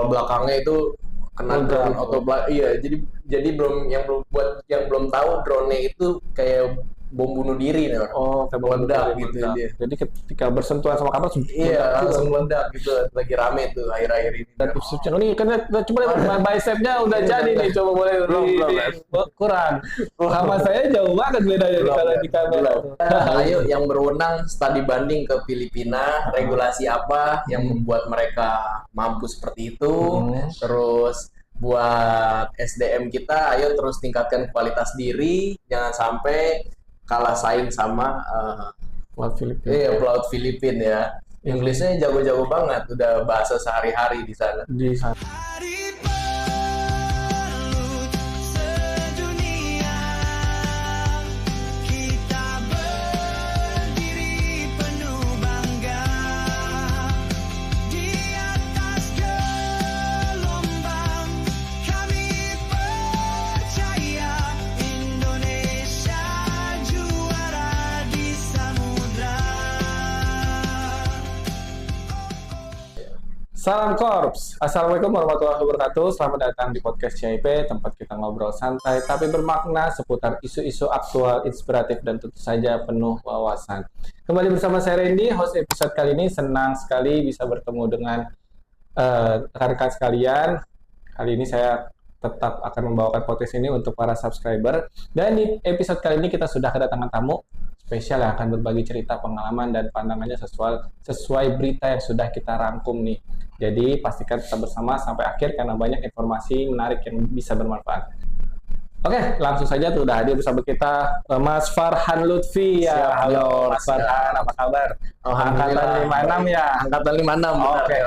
Kepala belakangnya itu kena drone autopilot. Iya, jadi belum tahu drone-nya itu kayak bom bunuh diri nih. Kayak meledak gitu dia. Jadi ketika bersentuhan sama kapal langsung meledak gitu. Lagi rame tuh akhir-akhir ini. Dan tipsnya ini kan coba bicepnya udah jadi nih, coba boleh kurang. Sama saya jauh banget bedanya kalau di kamera. Ayo yang berwenang studi banding ke Filipina, regulasi apa yang membuat mereka mampu seperti itu. Terus buat SDM kita, ayo terus tingkatkan kualitas diri, jangan sampai kalah saing sama pelaut Filipina ya. Inggrisnya jago-jago banget, udah bahasa sehari-hari di sana. Salam Korps, Assalamualaikum warahmatullahi wabarakatuh. Selamat datang di podcast CIP, tempat kita ngobrol santai tapi bermakna seputar isu-isu aktual, inspiratif, dan tentu saja penuh wawasan. Kembali bersama saya Randy, host episode kali ini. Senang sekali bisa bertemu dengan rekan-rekan sekalian. Kali ini saya tetap akan membawakan podcast ini untuk para subscriber. Dan di episode kali ini kita sudah kedatangan tamu spesial yang akan berbagi cerita, pengalaman, dan pandangannya sesuai berita yang sudah kita rangkum nih. Jadi pastikan tetap bersama sampai akhir karena banyak informasi menarik yang bisa bermanfaat. Oke, langsung saja tuh udah hadir bersama kita Mas Farhan Lutfi ya. Halo Mas Farhan, apa kabar? Angkatan 56 ya. Angkatan 56. Oke.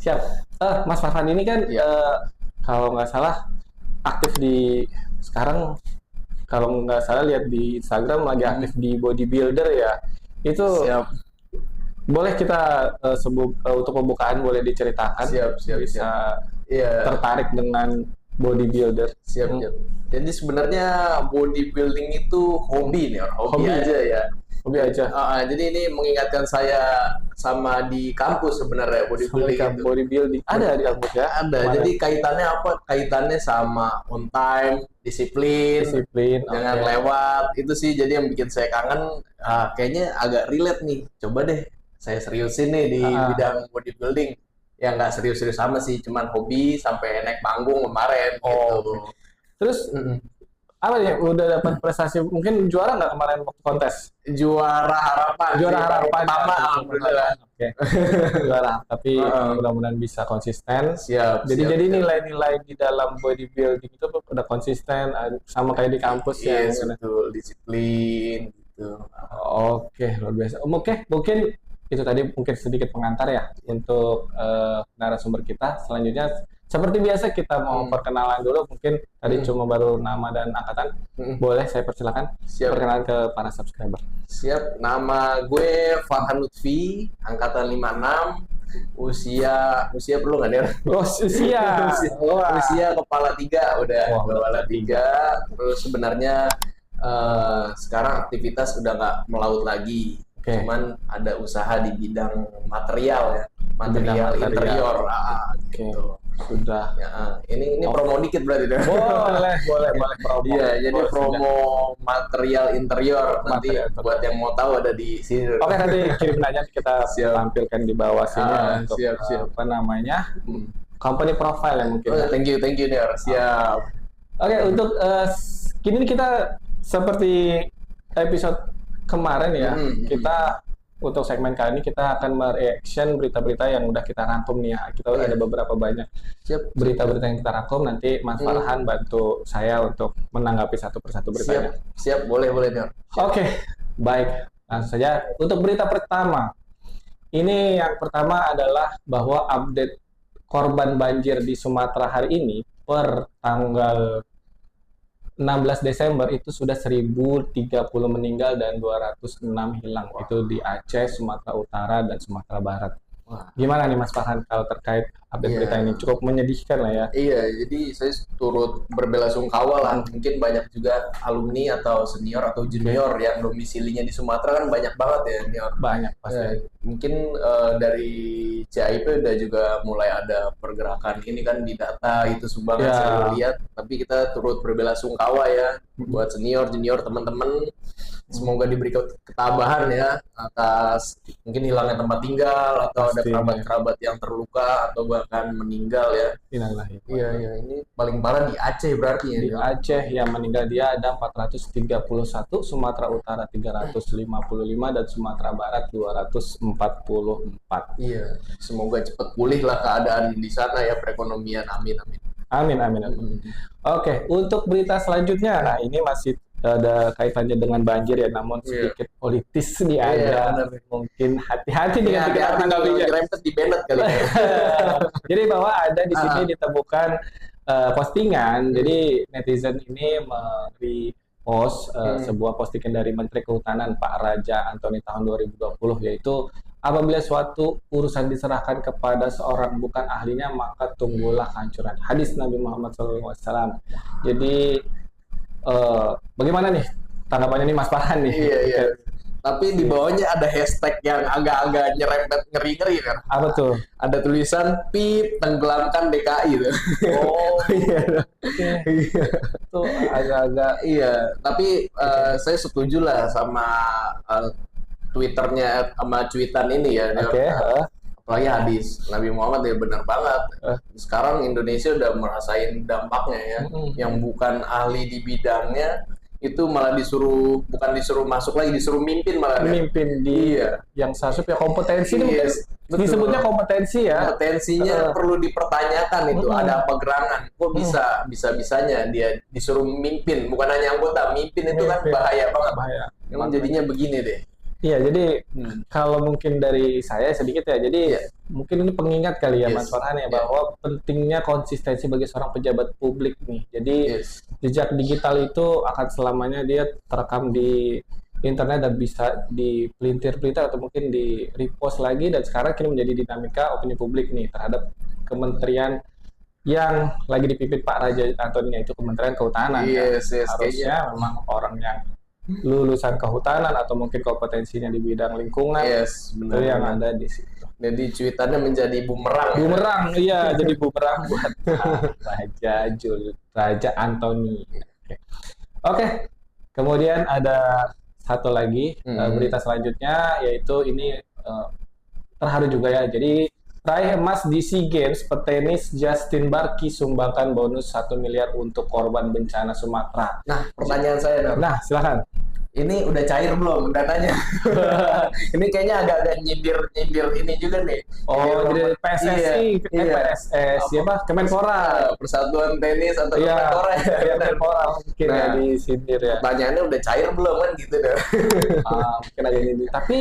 Siap. Mas Farhan ini kan kalau nggak salah aktif di sekarang, kalau nggak salah lihat di Instagram lagi aktif di bodybuilder ya. Itu siap. Boleh kita untuk pembukaan boleh diceritakan? Siap. Tertarik dengan bodybuilder. Siap. Jadi sebenarnya bodybuilding itu hobi nih, hobi aja ya. Hobi aja. Jadi ini mengingatkan saya sama di kampus sebenarnya bodybuilding. Ada di kampus ya? Ada. Jadi kaitannya apa? Kaitannya sama on time, disiplin, jangan lewat. Itu sih jadi yang bikin saya kangen. Kayaknya agak relate nih. Coba deh saya seriusin nih di bidang bodybuilding. Ya nggak serius-serius sama sih, cuman hobi sampai naik panggung kemarin gitu. Terus apa ya, udah dapat prestasi, mungkin juara nggak kemarin waktu kontes? Juara harapan pertama, alhamdulillah. Oke. Juara, tapi mudah-mudahan bisa konsisten. Siap. Jadi nilai-nilai di dalam bodybuilding itu udah konsisten sama kayak di kampus ya. Betul, disiplin gitu. Oke, luar biasa. Oke, mungkin itu tadi mungkin sedikit pengantar ya untuk narasumber kita. Selanjutnya seperti biasa kita mau perkenalan dulu, mungkin tadi cuma baru nama dan angkatan. Boleh saya persilakan perkenalan ke para subscriber. Siap, nama gue Farhan Lutfi, angkatan 56. Usia perlu nggak nih? Usia kepala 3 udah. Kepala 3. Terus sebenarnya sekarang aktivitas udah nggak melaut lagi. Cuman ada usaha di bidang material interior. Gitu. Sudah. Ya, ini promo dikit berarti deh. Boleh promo. Iya, jadi promo material interior. Nanti buat yang mau tahu ada di sini. Oke, nanti kirim aja, kita tampilkan di bawah sini untuk siap. apa namanya? Company profile yang mungkin. Thank you Ner. Siap. Oke, untuk kini kita seperti episode kemarin ya, kita untuk segmen kali ini kita akan mereaction berita-berita yang udah kita rangkum nih ya. Kita udah ada beberapa banyak berita-berita yang kita rangkum. Nanti Mas Farhan bantu saya untuk menanggapi satu persatu beritanya. Siap, boleh Ner. Oke, baik. Langsung saja untuk berita pertama. Ini yang pertama adalah bahwa update korban banjir di Sumatera hari ini per tanggal 16 Desember itu sudah 1030 meninggal dan 206 hilang. Itu di Aceh, Sumatera Utara, dan Sumatera Barat. Wah, gimana nih Mas Farhan kalau terkait update berita ini? Cukup menyedihkan lah ya. Iya, jadi saya turut berbelasungkawa lah. Mungkin banyak juga alumni atau senior atau junior yang domisilinya di Sumatera kan banyak banget ya senior. Banyak pasti. Ya, mungkin dari CIP udah juga mulai ada pergerakan ini kan di data itu sumbangan saya lihat. Tapi kita turut berbelasungkawa ya buat senior, junior, teman-teman. Semoga diberi ketabahan ya atas mungkin hilangnya tempat tinggal atau ada kerabat-kerabat yang terluka atau bahkan meninggal ya. Iya, ini paling parah di Aceh berarti ya. Di Aceh yang meninggal dia ada 431, Sumatera Utara 355 dan Sumatera Barat 244. Iya, semoga cepat pulih lah keadaan di sana ya, perekonomian. Amin. Oke, untuk berita selanjutnya, nah ini masih ada kaitannya dengan banjir ya, namun sedikit politis nih ada. Mungkin hati-hati dengan hati-hati rempet di Bennett kali ya. Jadi bahwa ada di sini ditemukan postingan, jadi netizen ini post sebuah postingan dari Menteri Kehutanan Pak Raja Antoni tahun 2020, yaitu apabila suatu urusan diserahkan kepada seorang bukan ahlinya maka tunggulah kehancuran. Hadis Nabi Muhammad SAW. Jadi bagaimana nih tanggapannya nih Mas Farhan nih? Iya. Tapi di bawahnya ada hashtag yang agak-agak nyerempet ngeri-ngeri kan? Apa tuh? Ada tulisan "Pip tenggelamkan DKI" tuh. Oh iya. Itu agak-agak iya. Tapi saya setuju lah sama Twitternya sama cuitan ini ya. Apalagi hadis Nabi Muhammad ya, benar banget. Sekarang Indonesia udah merasain dampaknya ya. Yang bukan ahli di bidangnya itu malah bukan disuruh masuk lagi, disuruh mimpin malah. Mimpin yang seharusnya punya kompetensi ini disebutnya kompetensi ya. Kompetensinya perlu dipertanyakan itu. Ada apa gerangan? Kok bisa-bisanya dia disuruh mimpin, bukan hanya anggota, mimpin itu kan bahaya banget. Memang jadinya begini deh. Iya, jadi kalau mungkin dari saya sedikit ya, jadi mungkin ini pengingat kali ya Mas Farhan ya, bahwa pentingnya konsistensi bagi seorang pejabat publik nih. Jadi jejak digital itu akan selamanya dia terekam di internet dan bisa dipelintir-pelintir atau mungkin di repost lagi, dan sekarang kini menjadi dinamika opini publik nih terhadap kementerian yang lagi dipimpin Pak Raja Antoni, yaitu Kementerian Kehutanan. Harusnya memang orang yang lulusan kehutanan atau mungkin kompetensinya di bidang lingkungan, itu yang ada di situ. Jadi cuitannya menjadi bumerang. Iya, jadi bumerang buat Raja Antoni. Oke. Kemudian ada satu lagi berita selanjutnya, yaitu ini terharu juga ya. Jadi raih emas di SEA Games, petenis Justin Barki sumbangkan bonus 1 miliar untuk korban bencana Sumatera. Nah, pertanyaan saya dong. Nah, silakan. Ini udah cair belum dananya? Ini kayaknya agak-agak nyindir ini juga nih. Oh, dari PSSI, PSS, siapa? Kemenpora. Persatuan Tenis atau Kemenpora. Kemenpora mungkin ya disindir ya. Pertanyaannya udah cair belum kan gitu deh. Mungkin agak nyindir. Tapi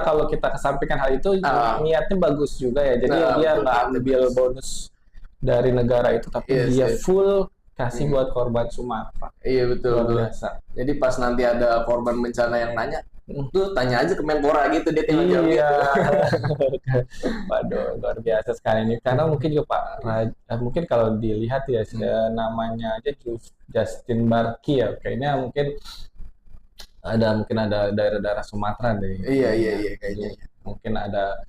kalau kita kesampingkan hal itu, niatnya bagus juga ya. Jadi dia nggak ambil bonus dari negara itu, tapi dia full kasih buat korban Sumatera. Iya betul. Biasa. Jadi pas nanti ada korban bencana yang nanya, tuh tanya aja ke Menpora gitu, dia tinggal jawab gitu. Waduh, luar biasa sekali ini. Karena mungkin juga Pak Raja, mungkin kalau dilihat ya namanya aja Justin Barki ya, kayaknya mungkin ada daerah-daerah Sumatera deh. Iya kayaknya. Mungkin ada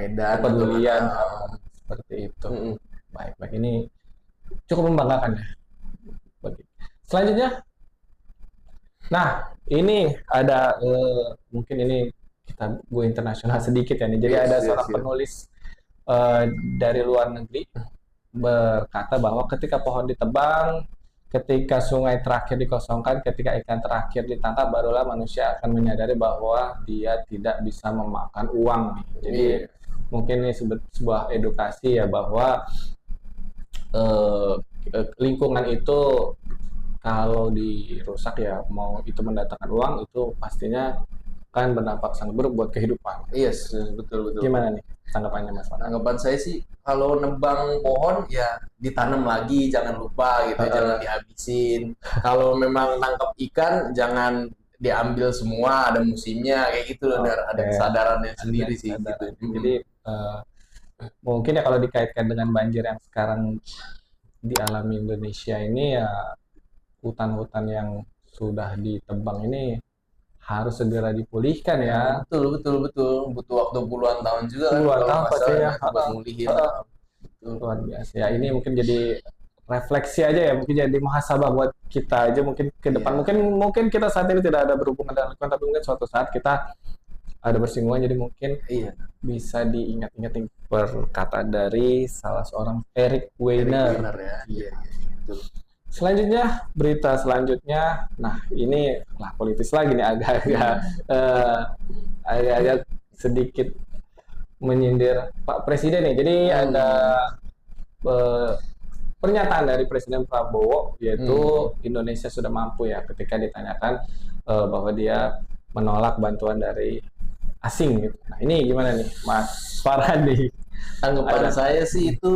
Medan, kepedulian seperti itu. Baik ini cukup membanggakan ya. Selanjutnya, nah ini ada mungkin ini kita go internasional sedikit ya nih. Jadi ada seorang penulis dari luar negeri berkata bahwa ketika pohon ditebang, ketika sungai terakhir dikosongkan, ketika ikan terakhir ditangkap, barulah manusia akan menyadari bahwa dia tidak bisa memakan uang. Jadi mungkin ini sebuah edukasi ya, bahwa lingkungan itu kalau dirusak ya, mau itu mendatangkan uang, itu pastinya kan berdampak sangat buruk buat kehidupan. Yes, betul. Gimana nih tanggapannya Mas? Tanggapan saya sih, kalau nebang pohon ya ditanam lagi, jangan lupa gitu, jangan dihabisin. Kalau memang nangkep ikan, jangan diambil semua, ada musimnya kayak gitu loh, ada kesadarannya sendiri sih gitu. Jadi mungkin ya kalau dikaitkan dengan banjir yang sekarang dialami Indonesia ini ya, hutan-hutan yang sudah ditebang ini harus segera dipulihkan ya. Betul. Butuh waktu puluhan tahun juga kan Puluhan kalau tahun nggak pasti salah ya. buat ngulihin. Luar biasa ya. Ini mungkin jadi refleksi aja ya, mungkin jadi muhasabah buat kita aja mungkin ke depan. Mungkin kita saat ini tidak ada berhubungan dengan lingkungan, tapi mungkin suatu saat kita ada bersinggungan, jadi mungkin bisa diingat-ingat nih perkataan dari salah seorang Eric Weiner. Ya. Iya, betul. Selanjutnya, berita selanjutnya, nah ini lah politis lagi nih, agak sedikit menyindir Pak Presiden nih. Jadi ada pernyataan dari Presiden Prabowo, yaitu Indonesia sudah mampu ya, ketika ditanyakan bahwa dia menolak bantuan dari asing gitu. Nah ini gimana nih Mas Farhadi? Tanggapan saya sih itu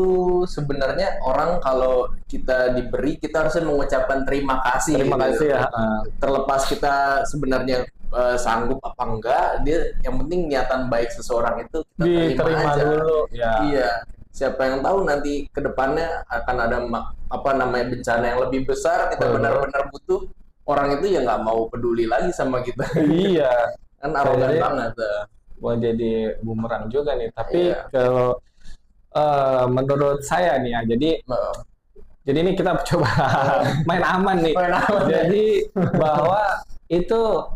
sebenarnya orang kalau kita diberi, kita harusnya mengucapkan terima kasih. Terima kasih ya. Terlepas kita sebenarnya sanggup apa enggak, dia yang penting niatan baik seseorang itu kita terima aja. Dulu ya. Iya. Siapa yang tahu nanti ke depannya akan ada bencana yang lebih besar, kita benar-benar butuh, orang itu ya nggak mau peduli lagi sama kita. Iya. Kan arogan banget. Wah, jadi bumerang juga nih. Tapi kalau menurut saya nih ya, jadi ini kita coba main aman nih. Jadi bahwa itu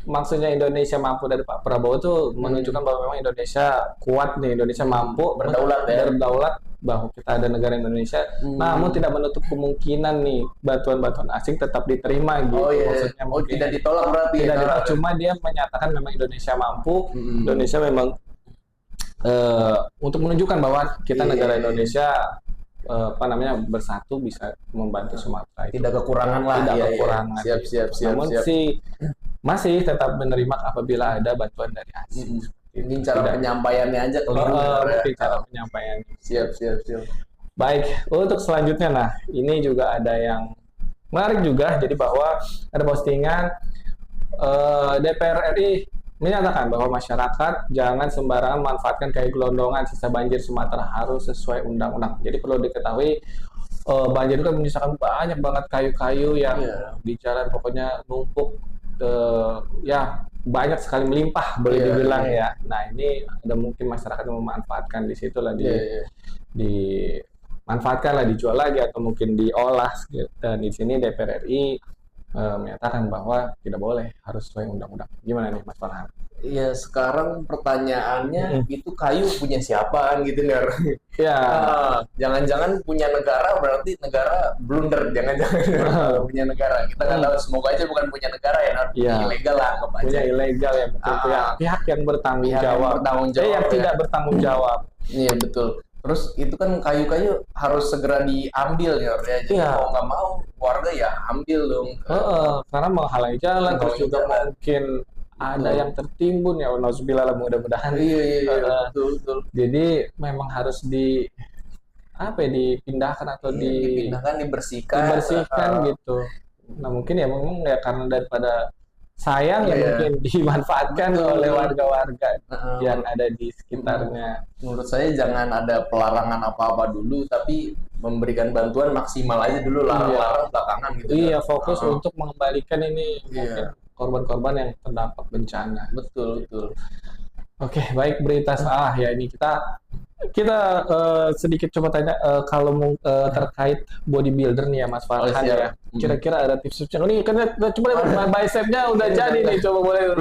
maksudnya Indonesia mampu dari Pak Prabowo itu menunjukkan bahwa memang Indonesia kuat nih, Indonesia mampu berdaulat, bahwa kita ada negara Indonesia. Namun tidak menutup kemungkinan nih bantuan-bantuan asing tetap diterima gitu. Maksudnya tidak ditolak berarti. Tidak ditolak, cuma dia menyatakan memang Indonesia mampu, Indonesia memang untuk menunjukkan bahwa kita negara Indonesia bersatu bisa membantu Sumatera itu. Tidak kekurangan lah. Tidak kekurangan. Siap. Namun sih masih tetap menerima apabila ada bantuan dari asing. Ini cara penyampaiannya aja keliru. Mungkin cara penyampaiannya. Siap. Baik, untuk selanjutnya, nah ini juga ada yang menarik juga. Jadi bahwa ada postingan DPR RI menyatakan bahwa masyarakat jangan sembarangan manfaatkan kayu gelondongan sisa banjir Sumatera, harus sesuai undang-undang. Jadi perlu diketahui banjir itu kan menyisakan banyak banget kayu-kayu yang di jalan, pokoknya numpuk, banyak sekali, melimpah boleh dibilang ya. Nah ini ada mungkin masyarakat yang memanfaatkan di situ lah, dimanfaatkan lah, dijual lagi atau mungkin diolah. Dan di sini DPR RI menyatakan bahwa tidak boleh, harus sesuai undang-undang. Gimana nih Mas Farhan? Iya, sekarang pertanyaannya itu kayu punya siapa kan gitu Ner? Ya. Jangan-jangan punya negara, berarti negara blunder. Jangan-jangan punya negara. Kita nggak tahu, semoga aja bukan punya negara ya, punya ilegal lah, anggap aja. Punya ilegal ya, betul. Pihak yang bertanggung jawab. Yang tidak bertanggung jawab. Iya betul. Terus itu kan kayu-kayu harus segera diambil ya. Jadi mau nggak mau warga ya ambil dong. Karena menghalangi jalan, terus juga mungkin ada yang tertimbun ya, nauzubillah, mudah-mudahan. Iya, betul. Jadi memang harus dipindahkan atau dibersihkan gitu. Nah mungkin ya memang ya karena daripada sayang mungkin dimanfaatkan oleh warga-warga yang ada di sekitarnya. Menurut saya jangan ada pelarangan apa-apa dulu, tapi memberikan bantuan maksimal aja dulu, larang-larang belakangan gitu. Iya, fokus untuk mengembalikan ini mungkin korban-korban yang terdampak bencana. Betul. Oke, baik, berita salah ya, ini kita sedikit coba tanya kalau terkait bodybuilder nih ya Mas Farhan ya. Kira-kira ada tips-tipsnya? Ini kan coba bicepnya udah jadi nih, coba boleh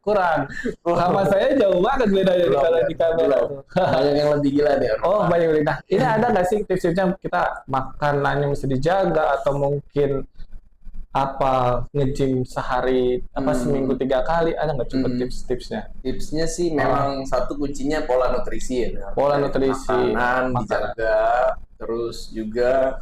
kurang. Sama saya jauh banget bedanya kalau di kamera. Banyak yang lebih gila deh. Banyak yang. Nah, ini ada nggak sih tips-tipsnya, kita makanannya mesti dijaga atau mungkin nge-gym sehari seminggu 3 kali, ada nggak coba tips-tipsnya? Tipsnya sih memang satu kuncinya pola nutrisi ya. Pola nutrisi, makanan dijaga, terus juga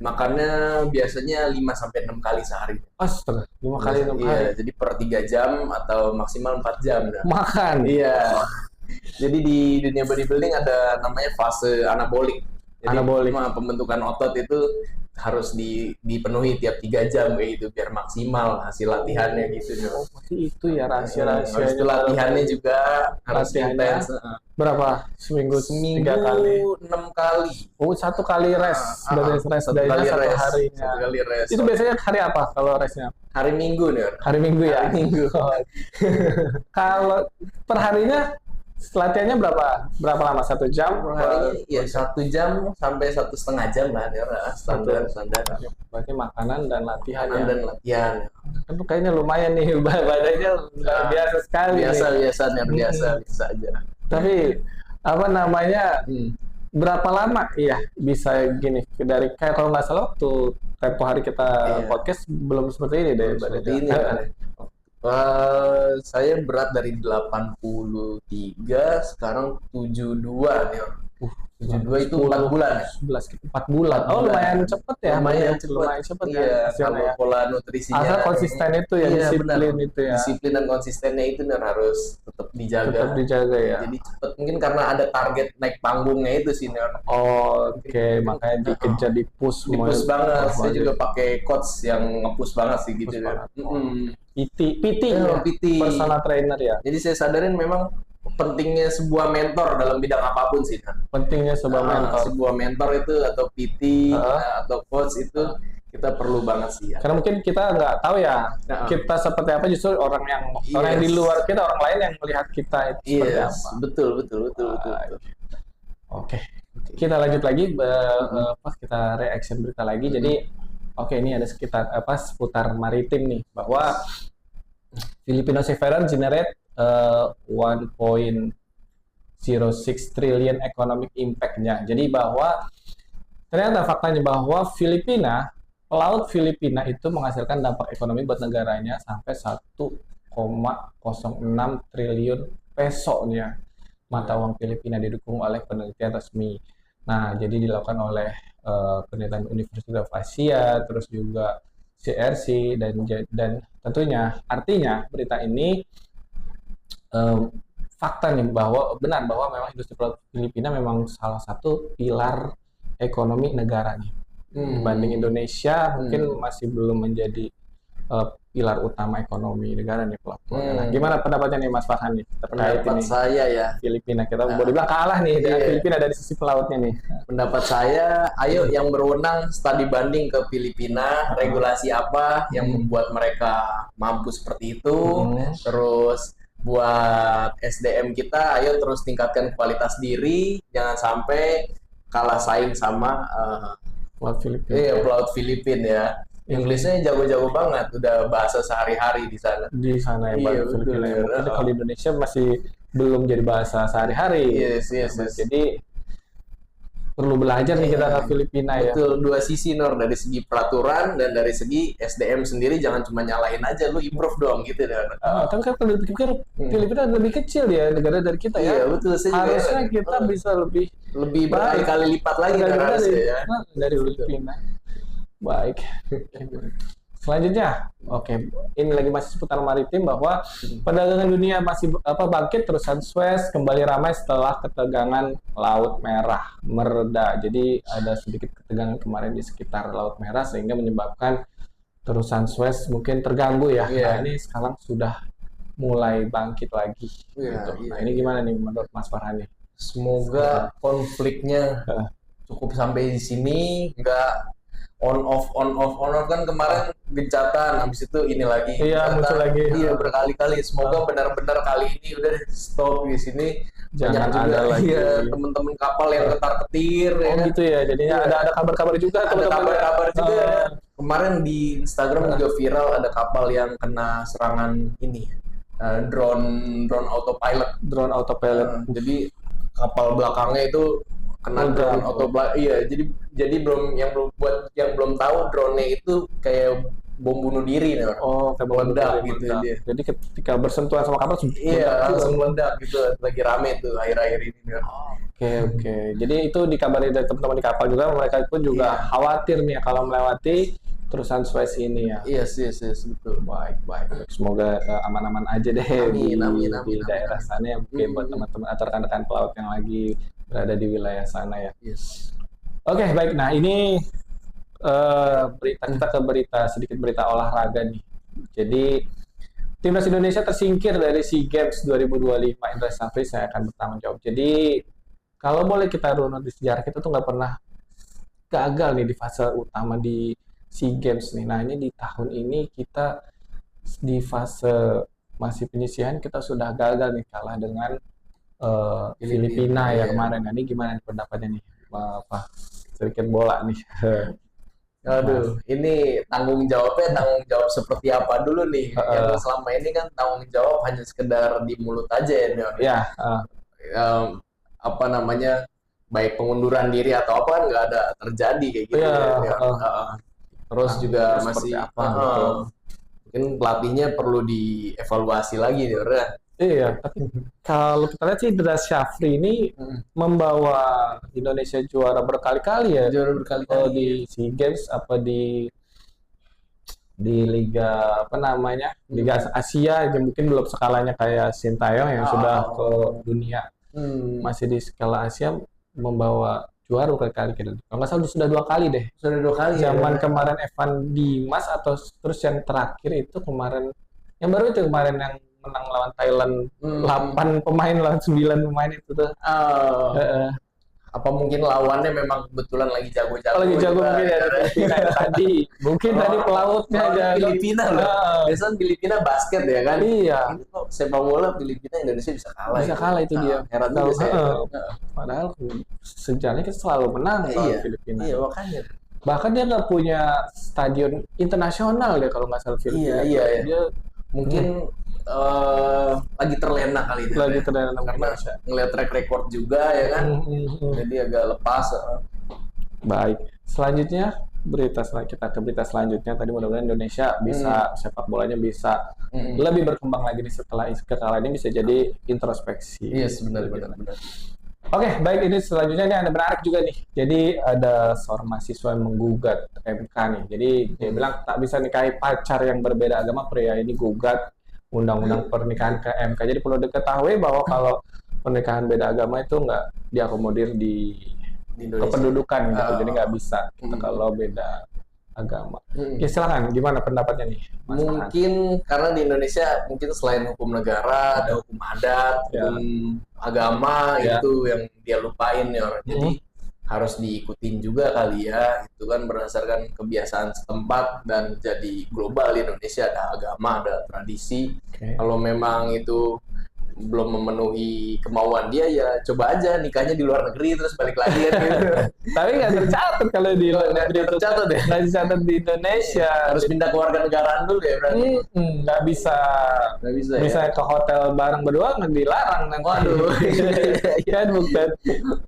makannya biasanya 5-6 kali sehari. Astaga, 5 kali 6 kali. Iya, jadi per 3 jam atau maksimal 4 jam. Makan. Iya. Jadi di dunia bodybuilding ada namanya fase anabolik. Jadi pembentukan otot itu harus dipenuhi tiap 3 jam kayak gitu biar maksimal hasil latihannya gitu. Oh, berarti itu ya Habis rahasia-rahasianya. itu latihannya juga harus Latihannya intens. berapa? Seminggu 3 kali. 6 kali. Oh, 1 kali rest. Dari rest Satu day-nya kali 1 rest. harinya. 1 kali rest. Itu biasanya hari apa kalau restnya? Hari Minggu nih. Hari Minggu ya? Hari Minggu. Oh. Kalau per harinya latihannya berapa lama? 1 jam? Hari ya 1 jam sampai 1,5 jam lah ya, standar. Berarti makanan dan latihan Makanan ya? dan latihan. Kan kayaknya lumayan nih, badannya luar biasa sekali nih. Biasa aja. Tapi apa namanya, berapa lama ya bisa gini? Dari kayak kalau nggak salah waktu tempo hari kita podcast belum seperti ini deh Seperti ini badannya. kan. Saya berat dari 83, sekarang 72 nih. 72 itu 4 bulan ya? 4 bulan. Oh, lumayan cepet ya. Lumayan cepet Iya, ya. kalau hasilnya. pola nutrisinya. Asal konsisten itu ya, Iya, disiplin benar. itu ya. Disiplin dan konsistennya itu harus tetap dijaga. Tetap dijaga ya. Jadi cepet, mungkin karena ada target naik panggungnya itu sih, Nor. Oke, makanya dikejar, di-push semua. Di-push banget. Saya Waduh. juga pakai coach yang nge-push banget sih gitu. Push Nor. banget. PT ya? PT. Personal trainer ya. Jadi saya sadarin memang pentingnya sebuah mentor dalam bidang apapun sih, Nor. Pentingnya sebuah mentor. Sebuah mentor itu atau PT atau coach itu kita perlu banget sih ya. Karena mungkin kita nggak tahu ya kita seperti apa, justru orang yang di luar kita, orang lain yang melihat kita itu seperti apa. Betul. Oke. Kita lanjut lagi, kita reaction berita lagi. Jadi ini ada seputar maritim nih, bahwa Filipino Seafarer generate 1.06 trillion economic impact-nya. Jadi bahwa ternyata faktanya bahwa Laut Filipina itu menghasilkan dampak ekonomi buat negaranya sampai 1,06 triliun peso-nya mata uang Filipina, didukung oleh penelitian resmi. Nah, jadi dilakukan oleh penelitian Universitas of Asia, terus juga CRC, dan tentunya artinya berita ini fakta nih, bahwa benar bahwa memang industri pelaut Filipina memang salah satu pilar ekonomi negaranya. Dibanding Indonesia mungkin masih belum menjadi pilar utama ekonomi negara nih pelaut. Nah, gimana pendapatnya nih Mas Farhan nih terkait Pendapat ini? saya ya, Filipina, kita boleh bilang kalah nih dengan Filipina dari sisi pelautnya nih. pendapat saya, ayo yang berwenang studi banding ke Filipina, regulasi apa yang membuat mereka mampu seperti itu. Terus buat SDM kita, ayo terus tingkatkan kualitas diri, jangan sampai kalah saing sama Pelaut Filipina. pelaut Filipina ya. Inggrisnya jago-jago banget, udah bahasa sehari-hari di sana. Di sana ya, Iya, Filipina. betul, ya. Mungkin kalau di Indonesia masih belum jadi bahasa sehari-hari. Yes. Jadi perlu belajar nih kita ke Filipina ya. Betul, dua sisi Nor, dari segi peraturan dan dari segi SDM sendiri, jangan cuma nyalain aja, lu improve dong gitu Nor. Tapi kan kalau dipikir Filipina lebih kecil ya negara dari kita ya. Iya, betul. Saya juga Harusnya kita bisa lebih berkali-kali lipat lagi kan harusnya ya. dari Filipina. Baik. Selanjutnya, ini lagi masih seputar maritim, bahwa perdagangan dunia masih bangkit, terusan Suez kembali ramai setelah ketegangan Laut Merah mereda. Jadi ada sedikit ketegangan kemarin di sekitar Laut Merah sehingga menyebabkan terusan Suez mungkin terganggu ya. Nah, ini sekarang sudah mulai bangkit lagi. Gitu. Nah, ini gimana nih menurut Mas Farhan nih? Semoga konfliknya cukup sampai di sini, nggak on off kan kemarin gencatan, habis itu ini lagi muncul lagi. Iya, berkali-kali. Semoga benar-benar kali ini udah stop di sini. Jangan Banyak ada juga lagi teman-teman kapal yang ketar-ketir ya kan? Gitu ya, jadinya ada kabar-kabar juga, Ada kabar-kabar juga. Kemarin di Instagram juga viral, ada kapal yang kena serangan ini drone autopilot. Jadi kapal belakangnya itu kena drone autopilot. Iya, jadi yang belum tahu, drone-nya itu kayak bom bunuh diri nih. Kayak meledak gitu dia. Jadi ketika bersentuhan sama kapal langsung meledak gitu. Lagi rame tuh akhir-akhir ini. Oke. Jadi itu dikabari dari teman-teman di kapal juga, mereka pun juga khawatir nih kalau melewati terusan Suez ini ya. Yes, betul. Baik. Semoga aman-aman aja deh Amin. di daerah sana ya, mungkin buat teman-teman atau rekan-rekan pelaut yang lagi berada di wilayah sana ya. Yes. Oke, baik. Nah, ini berita kita ke sedikit berita olahraga nih. Jadi Timnas Indonesia tersingkir dari SEA Games 2025. Indra Safri saya akan bertanggung jawab. Jadi kalau boleh kita runut di sejarah, kita tuh nggak pernah gagal nih di fase utama di SEA Games nih. Nah ini di tahun ini kita di fase masih penyisihan kita sudah gagal nih, kalah dengan Filipina ya kemarin. Nah, ini gimana pendapatnya nih Pak sedikit bola nih? Aduh, ini tanggung jawab seperti apa dulu nih? Yang selama ini kan tanggung jawab hanya sekedar di mulut aja ya, Nior. Ya. Apa namanya, baik pengunduran diri atau apa kan nggak ada terjadi kayak gitu. Terus juga masih apa, gitu. Mungkin pelatihnya perlu dievaluasi lagi nih, Nior. Iya, tapi kalau kita lihat sih Indra Safri ini membawa Indonesia juara berkali-kali ya. Juara berkali-kali di SEA Games apa di Liga apa namanya? Liga Asia yang mungkin belum skalanya kayak Sintayong yang sudah ke dunia. Masih di skala Asia membawa juara berkali-kali. Kalau nggak salah sudah 2 kali deh. Sudah 2 kali. Zaman kemarin Evan Dimas atau terus yang terakhir itu kemarin yang baru itu kemarin yang menang lawan Thailand 8 pemain lawan 9 pemain itu tuh. Apa mungkin lawannya memang kebetulan lagi jago-jago. Lagi jago mungkin ya tadi. Mungkin tadi pelautnya aja Filipina loh. Biasanya Filipina basket ya kan? Iya. Ini kok sepak bola Filipina Indonesia bisa kalah. Bisa kalah itu dia. Heran juga saya. Padahal sejarahnya kan selalu menang lawan Filipina. Iya, makanya. Bahkan dia nggak punya stadion internasional ya kalau nggak salah Filipina. Iya. Dia mungkin lagi terlena kali ini. Lagi terlena karena ngelihat track record juga ya kan. Jadi agak lepas. Baik. Selanjutnya kita ke berita selanjutnya. Tadi mudah-mudahan Indonesia bisa sepak bolanya bisa lebih berkembang lagi nih setelah kekalahan ini, bisa jadi introspeksi. Iya, benar. Oke, baik, ini selanjutnya ini ada menarik juga nih. Jadi ada seorang mahasiswa yang menggugat MK nih. Jadi dia bilang tak bisa nikahi pacar yang berbeda agama. Pria ini gugat undang-undang pernikahan ke MK. Jadi perlu diketahui bahwa kalau pernikahan beda agama itu nggak diakomodir di kependudukan gitu. Jadi nggak bisa kalau beda agama. Ya silakan, gimana pendapatnya nih, Mas mungkin Farhan? Karena di Indonesia mungkin selain hukum negara ada hukum adat, hukum agama itu yang dia lupain ya orang. Jadi harus diikutin juga kali ya, itu kan berdasarkan kebiasaan setempat dan jadi global. Di Indonesia ada agama, ada tradisi. Kalau memang itu belum memenuhi kemauan dia, ya coba aja nikahnya di luar negeri terus balik lagi kan gitu. Tapi nggak tercatat kalau di nggak dicatat di Indonesia. Harus pindah ke warga negaraan dulu ya berarti. Nggak bisa ya? Ke hotel bareng berdua nggak dilarang nanti. Waduh. Kan bukan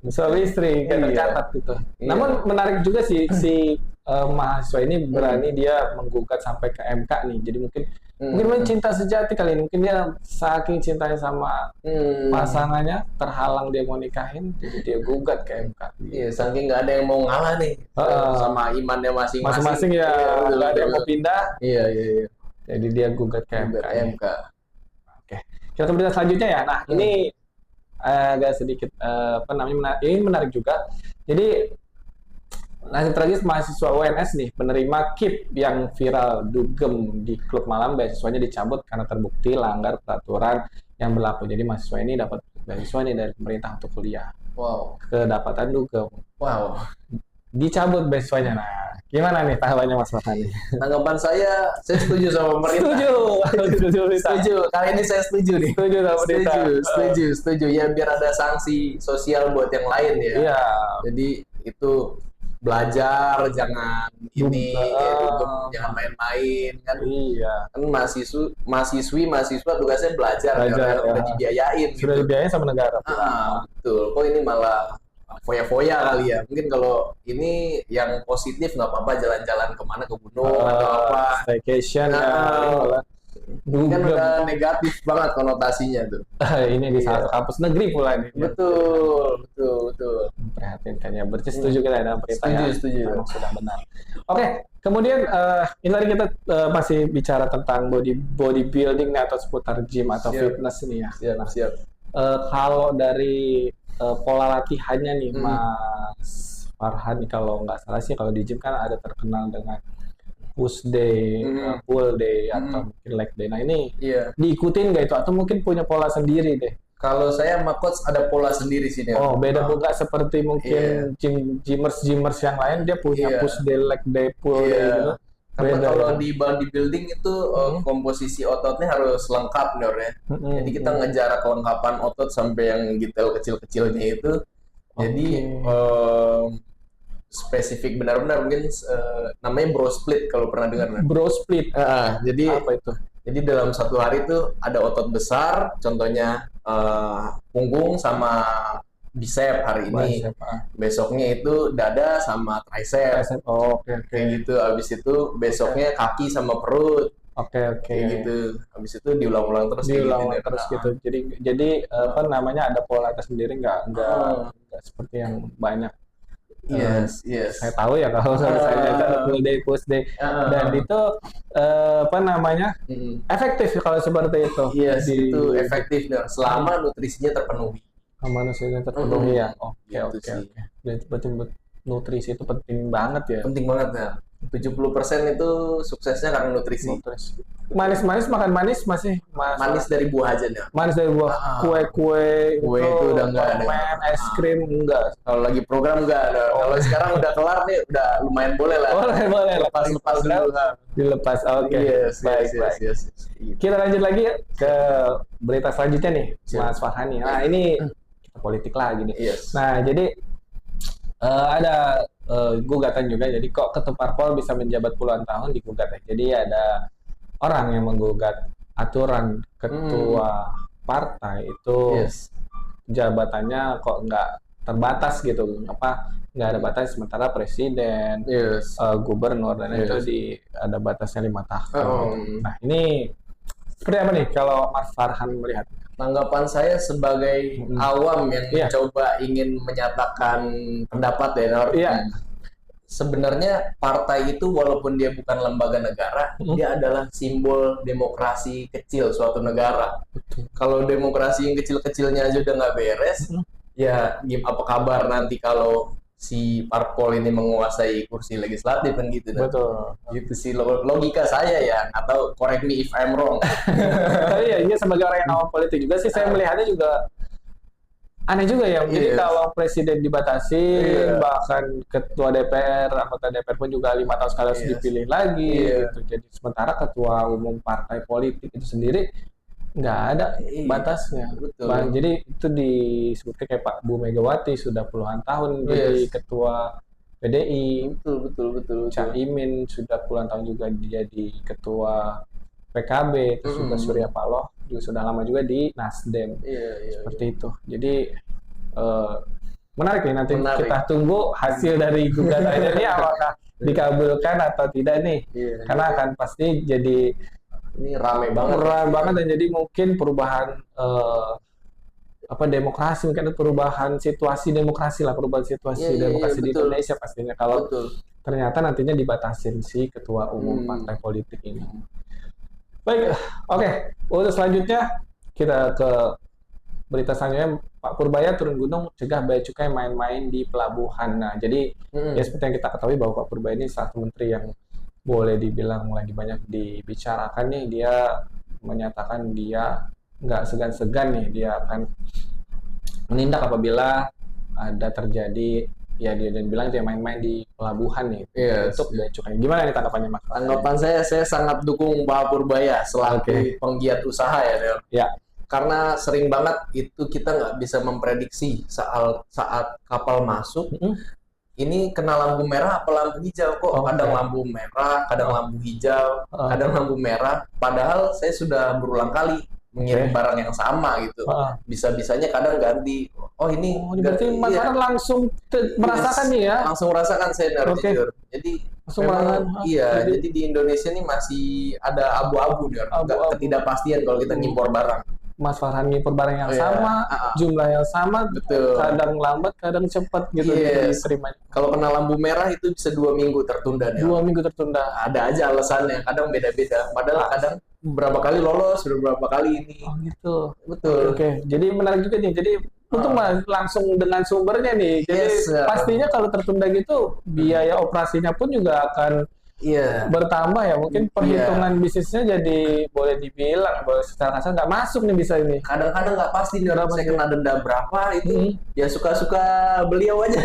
suami istri nggak tercatat gitu. Namun menarik juga sih si mahasiswa ini berani dia menggugat sampai ke MK nih. Jadi mungkin cinta sejati kali ini. Mungkin dia saking cintanya sama pasangannya, terhalang dia mau nikahin, jadi dia gugat ke MK. Iya, saking nggak ada yang mau ngalah nih sama imannya masing-masing. Ya, nggak ada yang mau pindah. Iya. Jadi dia gugat ke MK. Oke, kita ke berita selanjutnya ya. Nah, ini agak sedikit ini menarik juga. Jadi nasib tragis mahasiswa UNS nih penerima KIP yang viral dugem di klub malam. Beasiswanya dicabut karena terbukti langgar peraturan yang berlaku. Jadi mahasiswa ini dapat beasiswa nih dari pemerintah untuk kuliah. Wow. Kedapatan dugem. Wow. Dicabut beasiswanya. Nah, gimana nih tanggapannya Mas Farhan? Tanggapan saya setuju sama pemerintah. Setuju. Kali ini saya setuju nih. Setuju sama pemerintah. Setuju. Ya biar ada sanksi sosial buat yang lain ya. Iya. Jadi itu belajar jangan jangan main-main kan. Iya. Kan mahasiswa tugasnya belajar udah dibiayain. Sudah dibiayain sama negara. Betul. Kok ini malah foya-foya kali ya. Mungkin kalau ini yang positif nggak apa-apa, jalan-jalan kemana, ke gunung atau apa. Staycation kan udah negatif banget konotasinya tuh. Ini di salah satu kampus negeri pula ini. Betul. Memprihatinkannya. Berarti setuju kita dengan perintah. Setuju. Memang sudah benar. Oke, kemudian ini tadi kita masih bicara tentang bodybuilding atau seputar gym atau fitness nih ya. Siap. Kalau dari pola latihannya nih, Mas Farhan kalau nggak salah sih kalau di gym kan ada terkenal dengan push day, pull day atau mungkin leg day. Nah ini diikutin nggak itu atau mungkin punya pola sendiri deh? Kalau saya sama coach ada pola sendiri sih. Oh, beda bukan seperti mungkin gymmers yang lain dia punya push day, leg day, pull day gitu. Karena kalau di bodybuilding itu komposisi ototnya harus lengkap ya. Jadi kita ngejar kelengkapan otot sampai yang detail kecil-kecilnya itu. Jadi spesifik benar-benar mungkin namanya bro split kalau pernah dengar. Bro split. Jadi apa itu? Jadi dalam satu hari itu ada otot besar, contohnya punggung sama bicep hari ini. Besoknya itu dada sama tricep. Kayak gitu. Habis itu besoknya kaki sama perut. Kayak gitu. Habis itu diulang-ulang terus. Gitu. Jadi apa namanya ada pola tersendiri nggak seperti yang banyak. Yes. Saya tahu ya kalau saya ada full day, push day, dan itu apa namanya efektif kalau seperti itu. Yes, itu efektif selama nutrisinya terpenuhi. Nutrisinya terpenuhi ya. Oke. Berarti nutrisi itu penting banget ya. Penting banget ya. 70% itu suksesnya karena nutrisi. Manis makan manis masih manis dari buah aja nih. Manis dari buah, kue itu udah enggak ada. Es krim enggak. Kalau lagi program enggak ada. Kalau sekarang udah kelar nih, udah lumayan boleh lah. Boleh. Lepas dulu. Dilepas. Oke. Baik. Kita lanjut lagi ke berita selanjutnya nih, Mas Farhani. Nah, ini kita politik lagi nih. Nah, jadi ada gugatan juga, jadi kok Ketua Parpol bisa menjabat puluhan tahun digugat ya. Jadi ada orang yang menggugat aturan ketua partai itu jabatannya kok nggak terbatas gitu, nggak ada batas, sementara presiden, gubernur dan itu ada batasnya 5 tahun. Nah ini seperti apa nih kalau Mas Farhan melihat? Tanggapan saya sebagai awam yang mencoba ingin menyatakan pendapat sebenarnya partai itu walaupun dia bukan lembaga negara, dia adalah simbol demokrasi kecil suatu negara. Kalau demokrasi yang kecil-kecilnya aja udah nggak beres, ya apa kabar nanti kalau si parpol ini menguasai kursi legislatif kan gitu. Betul. Gitu sih logika saya ya, atau correct me if I'm wrong. Iya, sebagai orang yang awam politik juga sih saya melihatnya juga aneh juga ya. Jadi kalau presiden dibatasi, bahkan ketua DPR, anggota DPR pun juga 5 tahun sekali harus dipilih lagi. Gitu. Jadi sementara ketua umum partai politik itu sendiri nggak ada batasnya. Jadi itu disebutkan kayak Pak Bu Megawati sudah puluhan tahun jadi ketua PDI. Betul. Caimin sudah puluhan tahun juga jadi ketua PKB, terus juga Surya Paloh juga sudah lama juga di Nasdem. Seperti itu. Jadi menarik nih, nanti kita tunggu hasil dari gugatannya ini apakah dikabulkan atau tidak nih. Karena akan pasti jadi ini rame banget dan jadi mungkin perubahan demokrasi, mungkin perubahan situasi demokrasi demokrasi di Indonesia pastinya kalau ternyata nantinya dibatasin si ketua umum partai politik ini. Baik, oke. Untuk selanjutnya kita ke berita selanjutnya, Pak Purbaya turun gunung cegah bea cukai main-main di pelabuhan. Nah, jadi ya seperti yang kita ketahui bahwa Pak Purbaya ini satu menteri yang boleh dibilang lagi banyak dibicarakan nih. Dia menyatakan dia nggak segan-segan nih, dia akan menindak apabila ada terjadi dia bilang dia main-main di pelabuhan nih untuk bea cukai. Gimana nih tanggapannya Mas? Tanggapan saya sangat dukung Pak Purbaya selaku penggiat usaha ya. Karena sering banget itu kita nggak bisa memprediksi saat kapal masuk. Ini kena lampu merah apa lampu hijau kok? Kadang lampu merah, kadang lampu hijau, kadang lampu merah. Padahal saya sudah berulang kali mengirim barang yang sama gitu. Bisa-bisanya kadang ganti. Oh ini berarti masyarakat langsung merasakan nih ya? Langsung merasakan saya jujur. Jadi memang jadi di Indonesia ini masih ada abu-abu nih, ketidakpastian kalau kita ngimpor barang. Mas Farhan ngimpor barang yang sama, jumlah yang sama, kadang lambat, kadang cepat gitu diterima. Kalau kena lampu merah itu bisa 2 minggu tertunda. 2 minggu tertunda. Ada aja alasannya, kadang beda-beda. Padahal kadang beberapa kali lolos, beberapa kali ini. Oh gitu. Betul. Oke. Jadi menarik juga nih. Jadi Untung mah langsung dengan sumbernya nih. Jadi pastinya kalau tertunda gitu biaya operasinya pun juga akan bertambah ya. Mungkin perhitungan bisnisnya jadi boleh dibilang boleh secara kasar nggak masuk nih bisa ini. Kadang-kadang nggak pasti nih orang saya kena denda berapa itu ya suka-suka beliau aja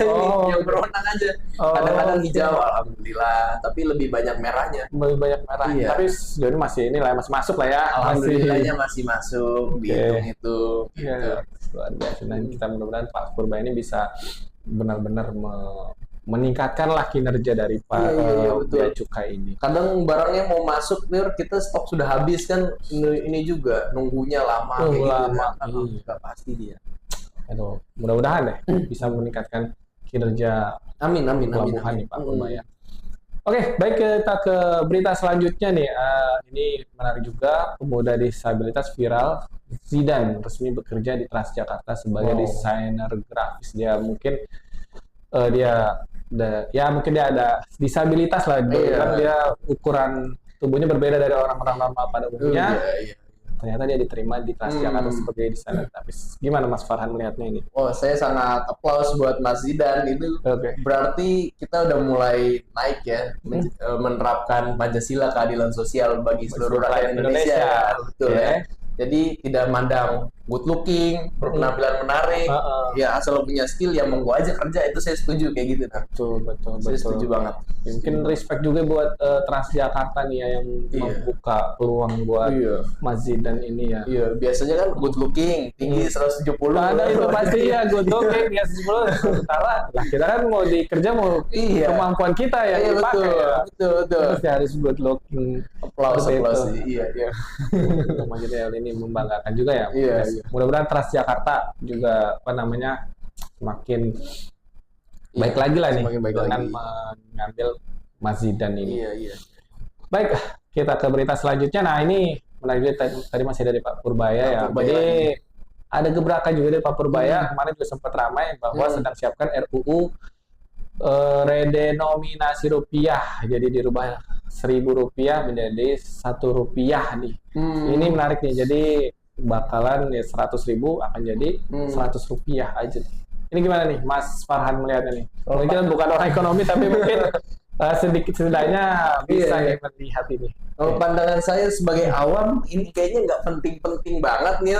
yang berwenang aja. Kadang-kadang hijau alhamdulillah, tapi lebih banyak merahnya. Lebih banyak merah. Tapi sejauh ini masih masuk lah ya. Alhamdulillahnya masih masuk dihitung itu. Gitu. Luar biasa. Dan kita mudah-mudahan Pak Purba ini bisa benar-benar meningkatkanlah kinerja dari bea cukai ini. Kadang barangnya mau masuk, kita stok sudah habis kan, ini juga nunggunya lama nggak pasti dia. Aduh, mudah-mudahan bisa meningkatkan kinerja pelabuhan nih Pak Purba ya. Oke, baik kita ke berita selanjutnya nih. Ini menarik juga, pemuda disabilitas viral, Zidan resmi bekerja di Transjakarta sebagai desainer grafis. Dia mungkin mungkin dia ada disabilitas lah, kan dia ukuran tubuhnya berbeda dari orang-orang normal pada umumnya. Ternyata dia diterima di Transjakarta sebagai desainer grafis. Gimana Mas Farhan melihatnya ini? Saya sangat applause buat Mas Zidan itu. Berarti kita udah mulai naik ya, menerapkan Pancasila, keadilan sosial bagi seluruh rakyat Indonesia. Betul ya. Jadi tidak mandang good looking, berpenampilan menarik, ya asal punya skill ya monggo aja kerja, itu saya setuju kayak gitu. Betul. Saya setuju banget. Mungkin respect juga buat Transjakarta nih ya yang membuka peluang buat Mas Zidan ini ya. Iya, biasanya kan good looking, tinggi 170. Ada itu pasti ya good looking, 170. Salah. Lah kita kan mau dikerja mau kemampuan kita ya dipakai ya. Betul. Harus good looking. Applause. Iya. Mas Zidan ini membanggakan juga ya. Mudah-mudahan Transjakarta juga semakin baik lagi lah nih dengan mengambil Mas Zidan ini. Iya. Baik, kita ke berita selanjutnya. Nah ini menarik tadi masih dari Pak Purbaya ya. Jadi ada gebrakan juga dari Pak Purbaya. Kemarin juga sempat ramai bahwa sedang siapkan RUU redenominasi rupiah. Jadi dirubah Rp1.000 menjadi Rp1 nih. Ini menarik nih. Jadi bakalan 100.000 akan jadi Rp100 aja. Ini gimana nih Mas Farhan melihatnya nih? Mungkin bukan orang ekonomi tapi mungkin setidaknya bisa melihat ini. Pandangan saya sebagai awam ini kayaknya nggak penting-penting banget nih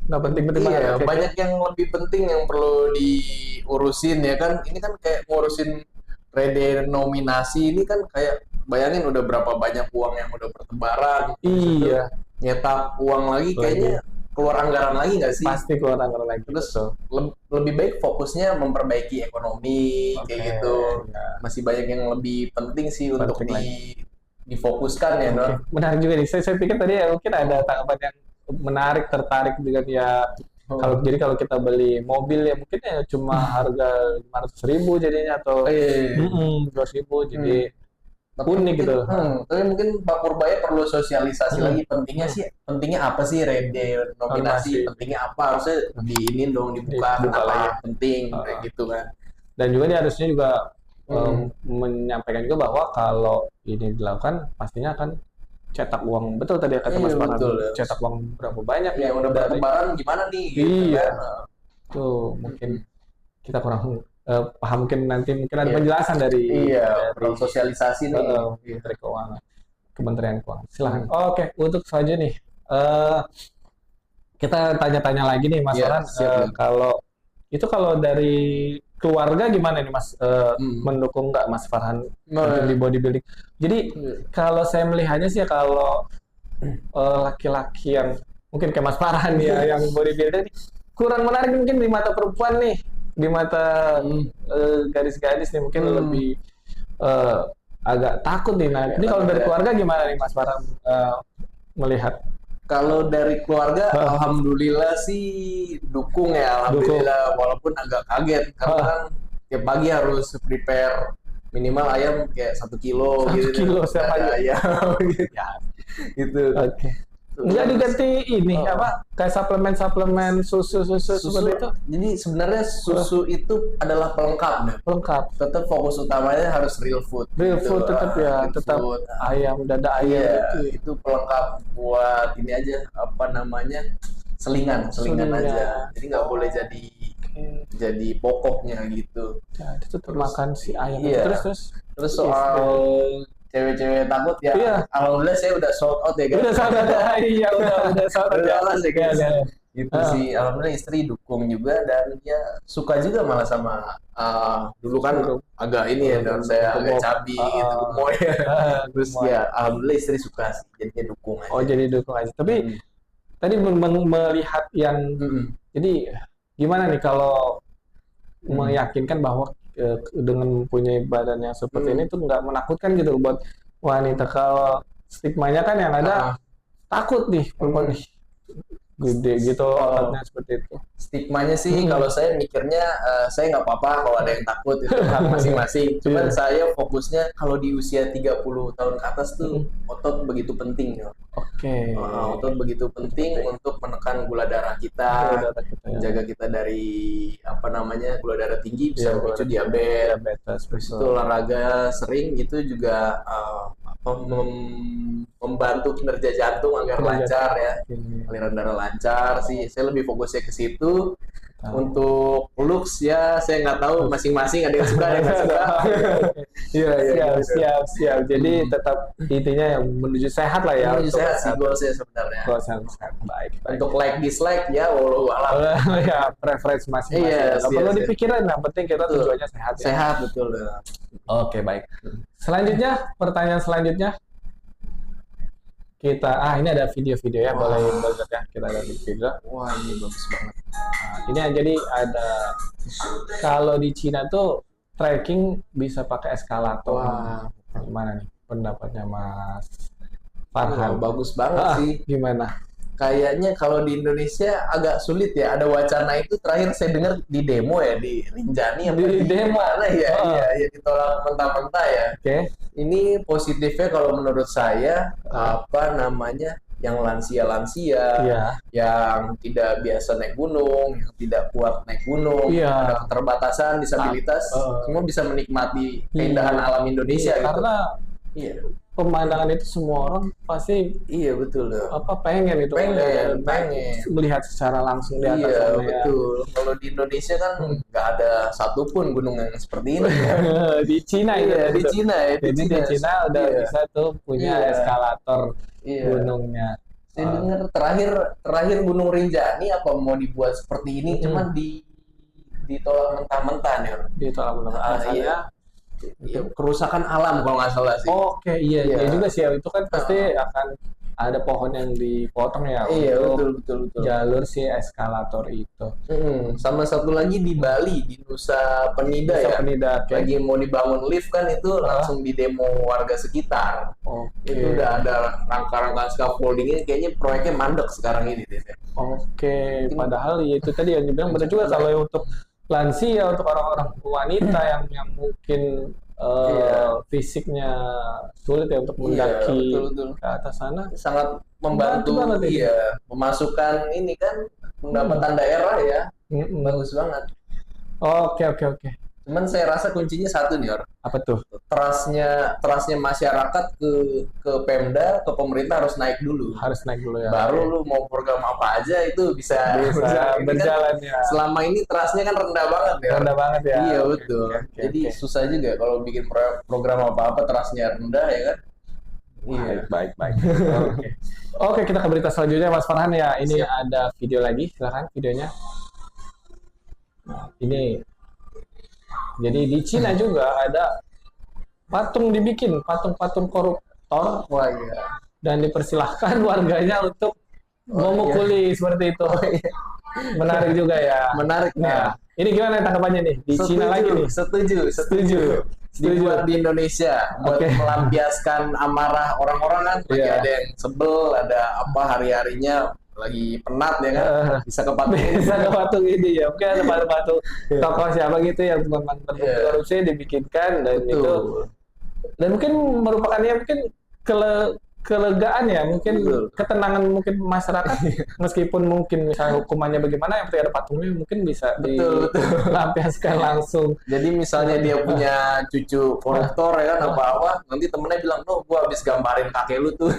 nggak penting-penting banget. Banyak yang lebih penting yang perlu diurusin ya kan. Ini kan kayak ngurusin redenominasi ini kan kayak bayangin udah berapa banyak uang yang udah bertebaran. Nyetak uang lagi kayaknya keluar anggaran lagi nggak sih? Pasti keluar anggaran lagi. Terus lebih baik fokusnya memperbaiki ekonomi kayak gitu. Masih banyak yang lebih penting sih untuk difokuskan ya, Nur. Menarik juga nih. Saya pikir tadi mungkin ada tanggapan yang menarik, tertarik dengan kalau kita beli mobil ya mungkin ya cuma harga 500.000 jadinya atau 200.000 jadi unik gitu. Tapi mungkin Pak Purbaya perlu sosialisasi lagi pentingnya apa sih redenominasi, pentingnya apa, harusnya diinin dong dibuka kenapa penting kayak gitu kan. Dan juga dia harusnya juga menyampaikan juga bahwa kalau ini dilakukan pastinya akan cetak uang, betul tadi kata Mas Farhan, cetak uang berapa banyak yang udah bertebaran gimana nih gitu kan. Tuh mungkin kita kurang paham, mungkin nanti ada penjelasan dari sosialisasi nih Menteri Keuangan, Kementerian Keuangan. Silahkan. Oke, untuk selanjutnya nih kita tanya-tanya lagi nih Mas Farhan, kalau dari keluarga gimana nih Mas, mendukung nggak Mas Farhan di bodybuilding? Jadi kalau saya melihatnya sih kalau laki-laki yang mungkin kayak Mas Farhan ya yang bodybuilder kurang menarik mungkin di mata perempuan nih, di mata gadis-gadis nih mungkin lebih agak takut nih. Nah, ini kalau dari keluarga gimana nih Mas Farhan melihat? Kalau dari keluarga, alhamdulillah sih dukung ya, alhamdulillah. Walaupun agak kaget karena kan tiap pagi harus prepare minimal ayam kayak 1 kilo gitu. 1 kilo setiap pagi ayam gitu. Oke. Enggak diganti ini kayak suplemen susu seperti itu. Jadi sebenarnya susu itu adalah pelengkap. Tetap fokus utamanya harus real food. Real food tetap ya, tetap food. Ayam, dada ayam itu pelengkap buat ini aja selingan aja. Jadi nggak boleh jadi jadi pokoknya gitu. Ya, itu tuh makan si ayam. Iya. Terus soal cewek-cewek takut ya. Iya. Alhamdulillah saya udah sold out ya guys. Udah sold out. Iya, udah sold out. Udah alas ya guys. Iya. Gitu sih. Alhamdulillah istri dukung juga dan dia suka juga malah sama dulu kan agak ini ya dan saya agak cabi gitu gemoy ya. Terus ya alhamdulillah istri suka sih. Jadinya dukung aja. Oh, jadi dukung aja. Tapi tadi melihat yang jadi gimana nih kalau meyakinkan bahwa dengan mempunyai badan yang seperti ini tuh nggak menakutkan gitu buat wanita. Kalau stigmanya kan yang ada takut nih perempuan nih gede gitu ototnya seperti itu. Stigmanya sih kalau saya mikirnya saya nggak apa-apa kalau ada yang takut itu hak masing-masing. Cuman saya fokusnya kalau di usia 30 tahun ke atas tuh otot begitu penting ya. Oke. Otot begitu penting untuk menekan gula darah kita, menjaga kita dari gula darah tinggi bisa memicu diabetes. Itu olahraga sering itu juga membantu kinerja jantung agar lancar ya, aliran darah lancar sih. Saya lebih fokusnya ke situ. Untuk looks ya saya nggak tahu, masing-masing ada yang suka ada yang nggak suka. Siap. Jadi tetap intinya yang menuju sehat lah ya. Menuju sehat sih goal saya sebenarnya. Goal sehat. Baik. Untuk like dislike ya wallahu alam. Ya preferensi masing-masing. Nggak perlu dipikirin, yang penting kita tujuannya sehat. Sehat betul. Oke, baik. Selanjutnya, pertanyaan selanjutnya. Ini ada video-video ya, boleh lihat ya, kita ada video. Wah, ini bagus banget. Ini jadi ada, kalau di Cina tuh trekking bisa pakai eskalator. Wah, gimana nih pendapatnya Mas Farhan? Bagus banget sih. Gimana? Kayaknya kalau di Indonesia agak sulit ya, ada wacana itu terakhir saya dengar di demo ya, di Rinjani di demo mana ya, ya ditolak mentah-mentah ya. Oke. Ini positifnya kalau menurut saya yang lansia-lansia, yang tidak biasa naik gunung, yang tidak kuat naik gunung, ada keterbatasan, disabilitas, semua bisa menikmati keindahan alam Indonesia. Karena pemandangan itu semua orang pasti betul pengen melihat secara langsung di atas sana. Betul. Kalau di Indonesia kan nggak ada satupun gunung yang seperti ini. Di Cina di Cina Jadi di Cina udah bisa tuh punya eskalator gunungnya. Saya dengar terakhir Gunung Rinjani apa mau dibuat seperti ini, cuman ditolak mentah-mentah nih. Ditolak mentah-mentah. Kerusakan alam kalau nggak salah sih. Oke, iya juga sih. Itu kan pasti akan ada pohon yang dipotong ya. Betul. Jalur si eskalator itu. Sama satu lagi di Bali, di Nusa Penida ya. Lagi mau dibangun lift kan itu langsung di demo warga sekitar. Itu udah ada rangka-rangka scaffoldingnya, kayaknya proyeknya mandek sekarang ini deh. Padahal itu tadi yang dibilang benar juga kalau untuk lansia, untuk orang-orang wanita yang mungkin fisiknya sulit ya untuk mendaki ke atas sana, sangat membantu memasukkan ini kan pendapatan daerah ya. Bagus banget. Oke. Cuman saya rasa kuncinya satu nih, apa tuh? Trustnya masyarakat ke Pemda, ke pemerintah harus naik dulu ya. Baru lu mau program apa aja itu bisa berjalan ya. Selama ini trustnya kan rendah banget ya. Iya betul. Jadi susah juga kalau bikin program apa trustnya rendah ya kan. Baik. Oke, kita ke berita selanjutnya Mas Farhan ya. Ini ada video lagi, silakan videonya. Nah, ini jadi di Cina juga ada dibikin patung koruptor, dan dipersilahkan warganya untuk memukuli seperti itu. Menarik juga ya. Menarik. Nah, ini gimana tanggapannya nih di Cina lagi nih? Setuju. Dibuat di Indonesia buat melampiaskan amarah orang-orang kan. Lagi ada yang sebel, ada hari-harinya lagi penat ya kan, bisa ke patung ini ya, mungkin ada patung tokoh siapa gitu yang teman-teman korupsi dibikinkan, dan itu dan mungkin merupakannya mungkin kelegaan ya, mungkin ketenangan mungkin masyarakat meskipun mungkin misalnya hukumannya bagaimana, yang penting ada patungnya mungkin bisa dilampiaskan langsung. Jadi misalnya dia punya cucu koruptor ya kan, apa nanti temennya bilang, gua habis gambarin kakek lu tuh.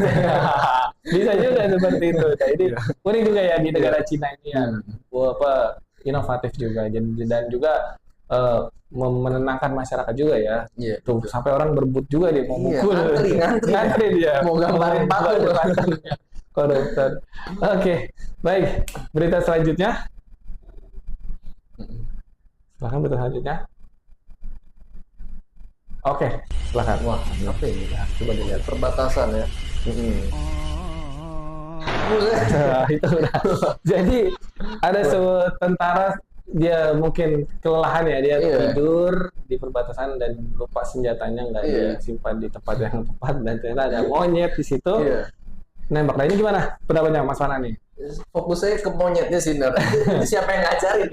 Bisa juga seperti itu. Jadi unik juga ya di negara Cina ini ya, inovatif juga dan juga menenangkan masyarakat juga ya. Iya. Tuh sampai orang berebut juga dia mau Iya, mukul. ngantri dia. Mau gambarin patung. Koruptor. Oke, baik. Berita selanjutnya. Silahkan berita selanjutnya. Oke, silahkan. Wah, apa ini? Nah, coba dilihat. Perbatasan ya. Nah, itu udah. Jadi ada tentara dia mungkin kelelahan ya, dia tidur di perbatasan dan lupa senjatanya nggak disimpan di tempat yang tepat dan ternyata ada monyet di situ. Nembak. Nah ini gimana pendapatnya Mas Farhan nih? Fokusnya ke monyetnya sih, Ner. Siapa yang ngajarin?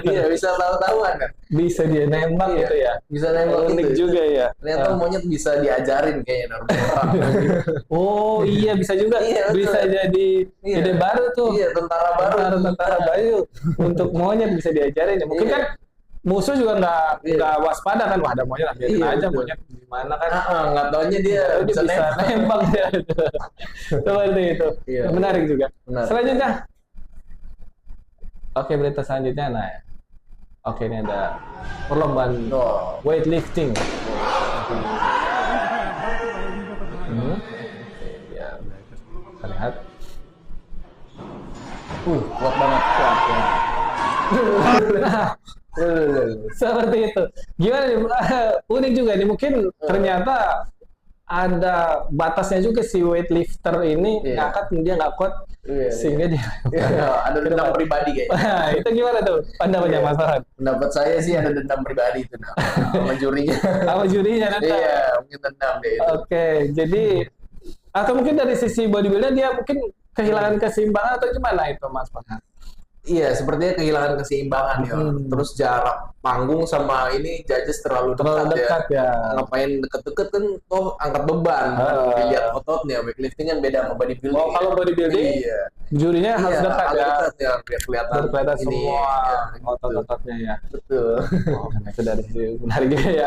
Iya, bisa tahu-tahuan kan? Bisa dia nembak gitu ya? Bisa nembak unik gitu. juga ya? Ternyata monyet bisa diajarin kayaknya, Ner. Oh iya, bisa juga. Bisa jadi ide baru tuh. Iya, tentara baru. Tentara baru. Untuk monyet bisa diajarin ya. Mungkin kan musuh juga nggak waspada kan, wah ada monyet biarin aja betul. Monyet gimana kan nggak taunya dia bisa nembak dia seperti itu. Menarik juga. Selanjutnya oke, berita selanjutnya oke, ini ada perlombaan weightlifting. Ya, kita lihat. Kuat banget. Seperti itu. Gimana nih? Unik juga nih. Mungkin ternyata ada batasnya juga si weightlifter ini ngangkat dia nggak kuat sehingga dia ada dendam pribadi kayaknya. Itu gimana tuh pendapatnya Mas Farhan? Pendapat saya sih ada dendam pribadi itu sama jurinya. Sama jurinya nanti. Iya, mungkin dendam deh itu. Oke, jadi atau mungkin dari sisi bodybuilder dia mungkin kehilangan keseimbangan atau gimana itu Mas Farhan? Iya, sepertinya kehilangan keseimbangan ya. Terus jarak panggung sama ini judges terlalu dekat ya. Ngapain deket-deket kan angkat beban. Dilihat ototnya, weightlifting kan beda sama bodybuilding. Oh, kalau bodybuilding jurinya harus dekat ya. Biar kelihatan semua otot-ototnya ya. Betul. Itu dari sisi menarik juga ya.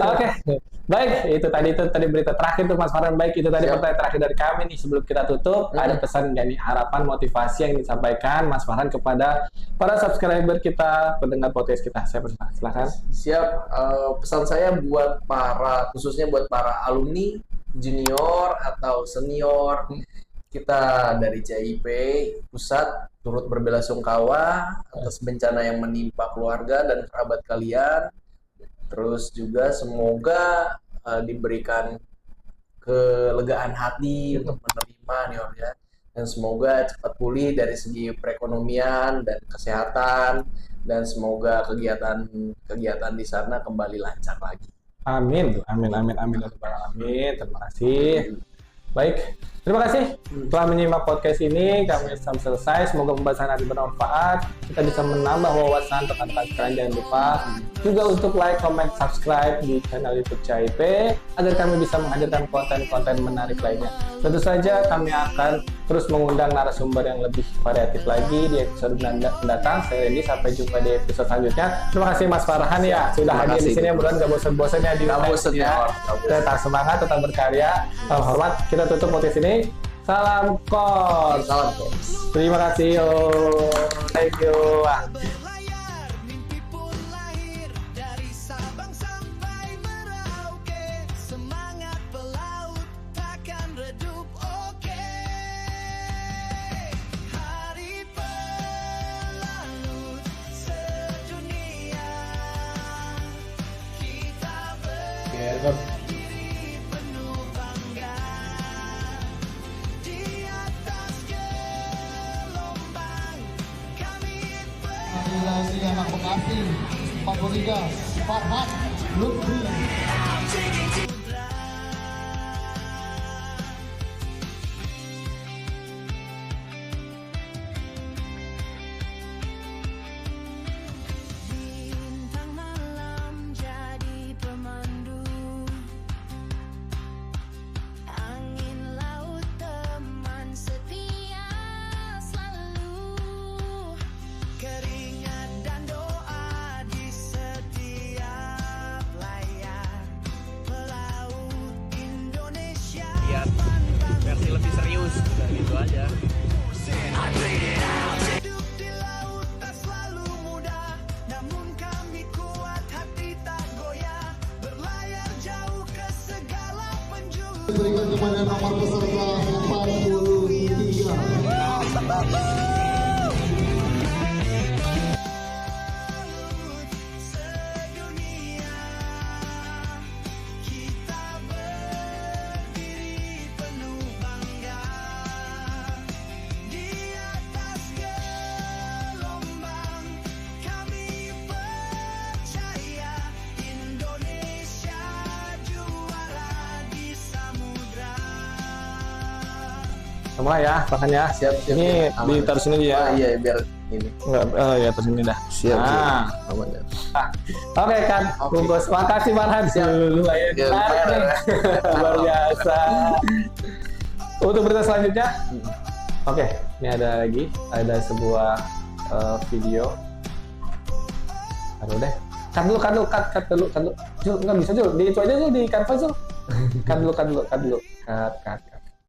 Oke. Baik, itu tadi berita terakhir tuh Mas Farhan. Baik, itu tadi pertanyaan terakhir dari kami nih sebelum kita tutup. Ada pesan dan harapan motivasi yang disampaikan Mas Farhan kepada para subscriber kita, pendengar podcast kita. Saya silakan. Siap. Pesan saya buat khususnya buat para alumni, junior atau senior, kita dari CIP Pusat turut berbelasungkawa atas bencana yang menimpa keluarga dan kerabat kalian. Terus juga semoga diberikan kelegaan hati untuk menerima nih ya. Dan semoga cepat pulih dari segi perekonomian dan kesehatan, dan semoga kegiatan di sana kembali lancar lagi. Amin. Terima kasih. Baik, terima kasih telah menyimak podcast ini. Kami sampai selesai. Semoga pembahasan hari bermanfaat. Kita bisa menambah wawasan rekan-rekan sekalian. Jangan lupa juga untuk like, comment, subscribe di channel YouTube CIP agar kami bisa menghadirkan konten-konten menarik lainnya. Tentu saja kami akan terus mengundang narasumber yang lebih variatif lagi di episode mendatang. Saya Randy, sampai jumpa di episode selanjutnya. Terima kasih Mas Farhan ya sudah hadir di sini. Mudah-mudahan gak bosan-bosan ya di ya. Tetap semangat, tetap berkarya. Salam hormat. Kita tutup podcast ini. Salam Kors. Terima kasih. Thank you. Realisasi anak Bekasi, Papoliga, Farhan, Lutfi. Versi lebih serius gitu aja. Diberikan kepada nomor peserta 43. Mulai ya, makan ya. Siap. Ini Aman. ditaruh sini ya. Iya, biar ini. Enggak, ya taruh sini dah. Siap. Nah. Aman ya. Oke kan, Oke. bungkus. Makasih Farhan. Lumayan Ya, menarik nih. lumayan. Luar biasa. Untuk berita selanjutnya, oke, ini ada lagi, ada sebuah video. Aduh deh, cut dulu. Jul, nggak bisa Jul, di itu aja Jul, di Canva Jul. Cut dulu. Cut.